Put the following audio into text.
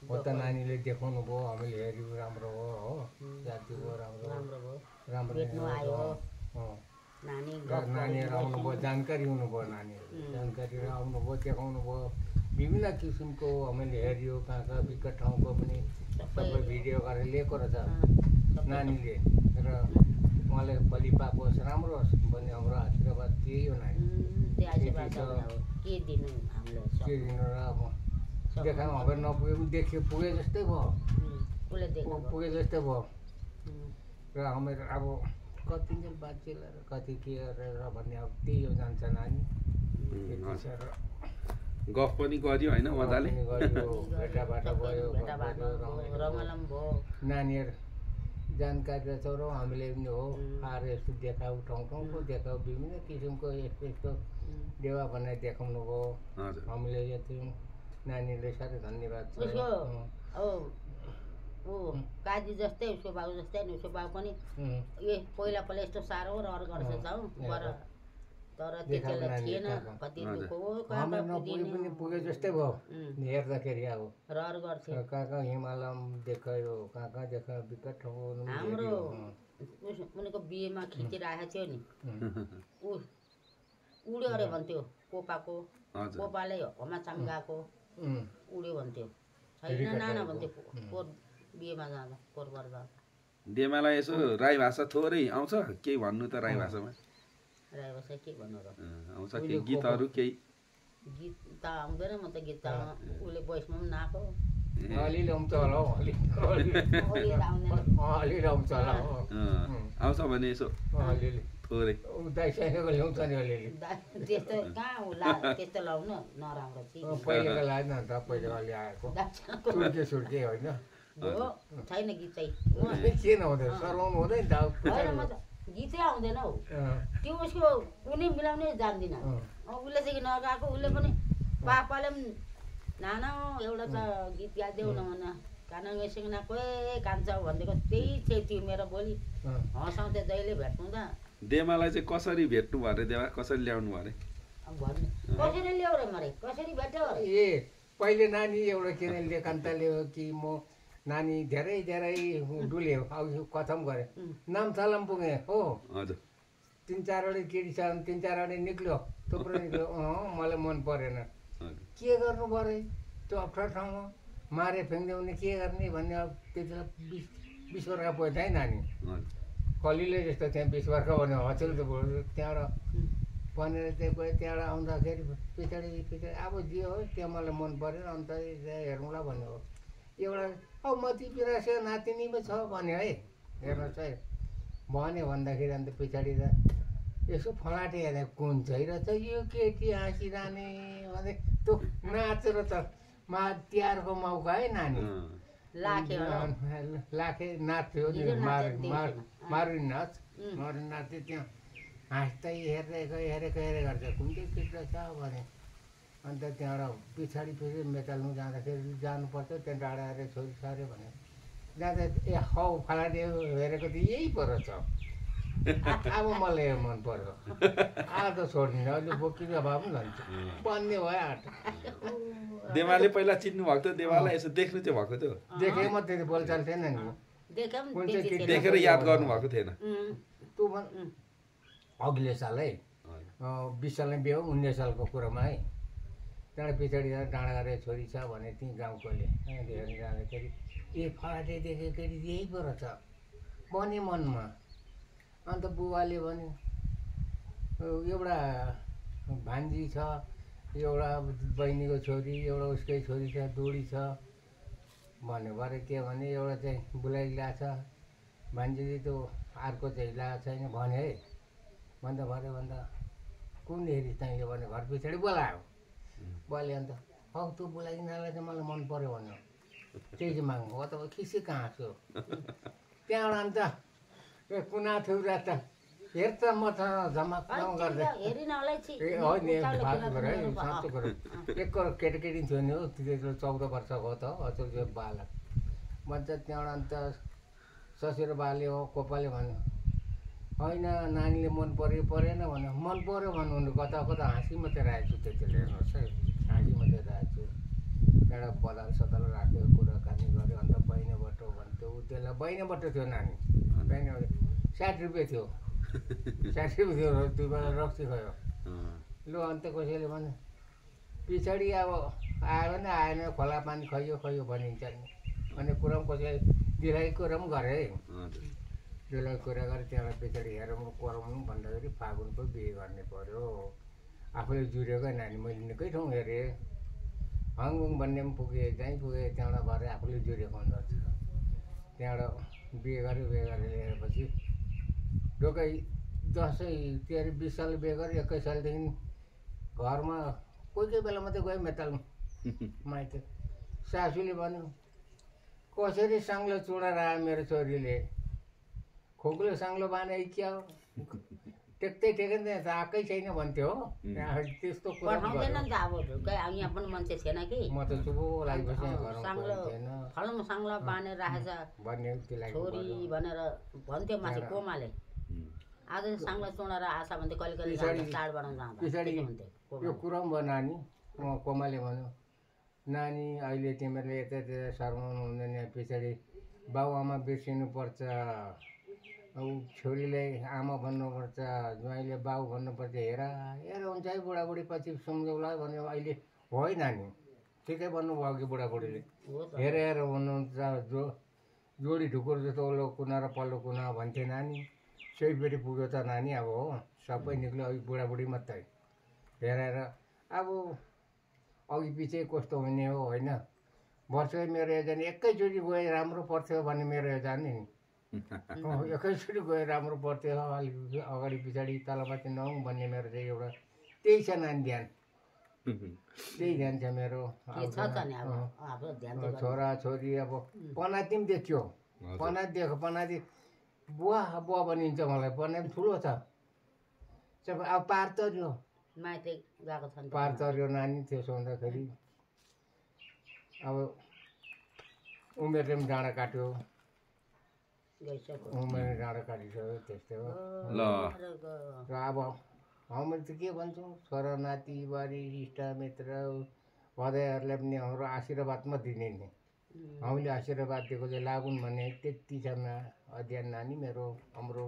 हो त नानीले देखाउनु भयो हामीले हेऱ्यौँ राम्रो हो जातिको राम्रो नानीहरू आउनुभयो जानकारी हुनुभयो नानीहरू जानकारी आउनुभयो देखाउनु भयो विभिन्न किसिमको हामीले हेऱ्यो कहाँ कहाँ विकट ठाउँको पनि सबै भिडियो गरेर लिएको रहेछ नानीले र उहाँले बलि पाकोस् राम्रो होस् भन्ने हाम्रो आशीर्वाद त्यही हो नानी के दिनु र अब देखाउँ अब नपुगे पनि पुगे जस्तै भयो पुगे जस्तै भयो र हामीहरू अब कति दिन बाँचेर कति के गरेर भन्ने अब त्यही हो जान्छ नानी गफ पनि गर्यो होइन मजाले भेटाबाट भयो नानीहरू जानकारी रहेछ र हामीले पनि हो आएर यस्तो देखाऊ ठाउँ ठाउँको देखाऊ विभिन्न किसिमको यस्तो यस्तो देवा भनेर देखाउनु भयो हामीले यति नानीले साह्रै धन्यवाद छ काजी जस्तै उसको बाउ जस्तै नि उसको बाउ पनि पहिला यस्तो साह्रो रहर गर्छ जाउँ तर त्यतिबेला थिएन कति पनि पुगे जस्तै भयो हेर्दाखेरि अब रहर गर्थ्यो कहाँ कहाँ हिमालयम देखायो कहाँ कहाँ देखायो विकट हाम्रो उनीको बिहेमा खिचिरहेको थियो नि उड्यो अरे भन्थ्यो कोपाले हमा चाम्गाको उड्यो भन्थ्यो छैन नाना भन्थ्यो बिहेमा जाँदा पोरबर जाँदा डेमालाई यसो राई भाषा थोरै आउँछ केही भन्नु त राई भाषामा राई भाषा के भन्नु र आउँछ केही गीतहरू केही गीत त आउँदैन म त गीत त उसले भोइसमा पनि नाको अलिअलि आउँछ होला हौ अलिअलि आउँछ होला आउँछ भने यसो अलिअलि थोरै दाइसाइको ल्याउँछ नि अलिअलि त्यस्तो कहाँ त्यस्तो लाउनु नराम्रो चिज पहिलेको लाएन नि त पहिलेको अलि आएको सुर्के होइन छैन गीत चाहिँ के नहुँदैन सराउनु हुँदैन त गीतै आउँदैन हौ त्यो उसको कुनै मिलाउनै जान्दिनँ उसले चाहिँ नगाएको उसले पनि पापाले पनि नाना एउटा त गीत गाइदेऊ न भन काना गइसकेन कोही कान्छ भनिदिएको त्यही थियो मेरो बोली हँसाउँथ्यो जहिले भेट्नुहुँदा देमालाई चाहिँ कसरी भेट्नु भयो अरे देवा कसरी ल्याउनु भयो अरे कसरी ल्याउ रे मरे कसरी भेट्यो ए पहिले नानी एउटा के अरे लेखान्त ल्यायो कि म नानी धेरै डुल्यो अब कथम गरेँ नामथालाम पुगेँ हो हजुर 3-4वटा केटी छ 3-4वटा निक्ल्यो थुप्रो निक्ल्यो मलाई मन परेन के गर्नु पऱ्यो त्यो अप्ठ्यारो ठाउँमा मारे फ्याँक्दियो भने के गर्ने भन्ने अब त्यति बेला 20 वर्ष पढ्दा है नानी कलिले जस्तो त्यहाँ 20 वर्ष भन्यो हचेल त त्यहाँबाट भनेर त्यहाँबाट आउँदाखेरि पछाडि अब जे हो त्यो मलाई मन परेन अन्त हेरौँला भन्यो हो एउटा औ मती पिरासे नातिनी पो छ भन्यो है हेर्नुहोस् है भन्यो भन्दाखेरि अन्त पछाडि त यसो फलाटे हेर्दा कुन चाहिँ रहेछ यो केटी हाँसिरहने भने त्यो नाचेर त तिहारको मौका है नानी लाखे नाच्थ्यो नि मारुनी नाच नाच्थ्यो त्यहाँ हाँस्दै हेरेको गर्छ कुन चाहिँ केटी रहेछ भने अन्त त्यहाँबाट पछाडि फेरि मेटाल्नु जाँदाखेरि जानुपर्छ त्यहाँ डाँडा आएर छोरी साऱ्यो भने जाँदा ए हौ फलाने हेरेको त यही पो रहेछ अब मलाई मन पर्यो आज त छोड्दिनँ अहिले बोकिने भए पनि जान्छ बन्ने भयो आँट देवाले पहिला चिन्नु भएको थियो देवालाई यसो देख्नु चाहिँ भएको थियो देखेँ म त्यति बोलचाल थिएन नि देखेर याद गर्नु भएको थिएन त्यो अघिल्लो साल है 20 साल नै बिहे 19 सालको कुरोमा है त्यहाँबाट पछाडि डाँडा गरेर छोरी छ भने त्यहीँ गाउँकोले हेर्न जाँदाखेरि ए फलाटे देखेको केटी यही पो रहेछ भने मनमा अन्त बुबाले भन्यो एउटा भान्जी छ एउटा बहिनीको छोरी एउटा उसकै छोरी छ दुडी छ भन्यो भरे के भने एउटा चाहिँ बुलाइ ल्याएको छ भान्जीले त्यो अर्को चाहिँ ल्याएको छैन भन्यो है भन्दा भरे भन्दा कुन हेरी चाहियो भने घर पछाडि बोलायो बोले अन्त हौ त्यो बोलाइदिनालाई चाहिँ मलाई मन पर्यो भन्यो त्यही चाहिँ माग्नु हो त खिसी कहाँ छु त्यहाँबाट अन्त ए कुना थियो र त हेर्छ म त झमक गर्दै ए हो नि बात गर है साँचो कुरो एक केटाकेटी थियो नि हो त्यो 14 वर्षको हो त हजुर त्यो बालक भन्छ त्यहाँबाट अन्त ससुर बाले हो कोपाले भन्यो होइन नानीले मन पर्यो परेन भन्यो मन पर्यो भन्नु कता कता हाँसी मात्रै राखेको छु त्यतिले हेर्नुहोस् है हाँसी मात्रै राखेको छु त्यहाँबाट बदाल सदाल राखेको त्यसलाई बहिनीबाट थियो नानी बहिनी 60 रुपियाँ थियो 60 रुपियाँ थियो 2 बेला रक्सी खायो लु अन्त कसैले भने पछाडि अब आयो भने आएन खोला पानी खैयो खैयो भनिन्छ नि भन्ने कुरा पनि कसैले दिलाइ कुरा पनि गरे है दिलाइ कुरा गरेर त्यहाँबाट पछाडि हेरौँ कराउनु भन्दाखेरि फागुनको बिहे गर्ने पर्यो आफूले जुरेको नानी मैले निकै ठाउँ हेरेँ हङकङ भन्ने पनि पुगेँ जहीँ पुगेँ त्यहाँबाट भएर आफूले जुरेको हुँदो रहेछ त्यहाँबाट बिहे गरेर ल्याएपछि ढोकै दसैँ 20 साल बिहे गरेँ 21 सालदेखि घरमा कोही बेला मात्रै गएँ मेटाल माइत सासूले भन्यो कसरी साङ्लो चुडाएर आयो मेरो छोरीले खोक्लो साङ्लो बाने क्या हो टेक्दै टेकेन त आएकै छैन भन्थ्यो हो त्यस्तो कुरा पठाउँदैन नि त अब यहाँ पनि मान्छे थिएन कि म त चुपो लागिबसेँ साङ्लो फलाउनु साङ्लो बानेर राखेछ भन्ने त्यसलाई छोरी भनेर भन्थ्यो माथि कोमाले आज साङ्लो चुडाएर आशा भन्थ्यो कहिले कहिले चाड बनाउन जाँदा पछाडि यो कुरा पनि भयो नानी कोमाले भन्यो नानी अहिले तिमीहरूले यता शर्माउनु हुँदैन पछाडि बाबुआमा बिर्सिनुपर्छ छोरीलाई आमा भन्नुपर्छ ज्वाइँले बाबु भन्नुपर्छ हेर हुन्छ है बुढाबुढी पछि सम्झौला भन्यो अहिले हो है नानी ठिकै भन्नुभयो कि बुढाबुढीले हेरेर भन्नुहुन्छ जोडी ढुकुर जस्तो ओल्लो कुना र पल्लो कुना भन्थे नानी सयपट्टि पुग्यो त नानी अब हो सबै निक्ल्यो अघि बुढाबुढी मात्रै हेरेर अब अघि पछि कस्तो हुने हो होइन वर्षै मेरो योजना एकैचोटि गए राम्रो पर्थ्यो भन्ने मेरो योजना नि एकैचोटि गए राम्रो पर्थ्यो अलिक अगाडि पछाडि तलमाथि नहुँ भन्ने मेरो चाहिँ एउटा त्यही छ नानी ध्यान त्यही ध्यान छ मेरो छोरा छोरी अब पनाति पनि देखियो पनाति देखो पनाति बुवा बुवा भनिन्छ मलाई पनाति ठुलो छ अब पार तर्यो माइती गएको छ पार तर्यो नानी त्यसो हुँदाखेरि अब उमेरले पनि डाँडा काट्यो उमेरले डाँडा काटिसक्यो त्यस्तै हो र अब हामीले त के भन्छौँ छोरा नाति बुहारी इष्टमित्र भदैहरूलाई पनि हाम्रो आशीर्वादमा दिने नि हामीले आशीर्वाद दिएको चाहिँ लागुन् भन्ने त्यति छ अध्ययन नानी मेरो हाम्रो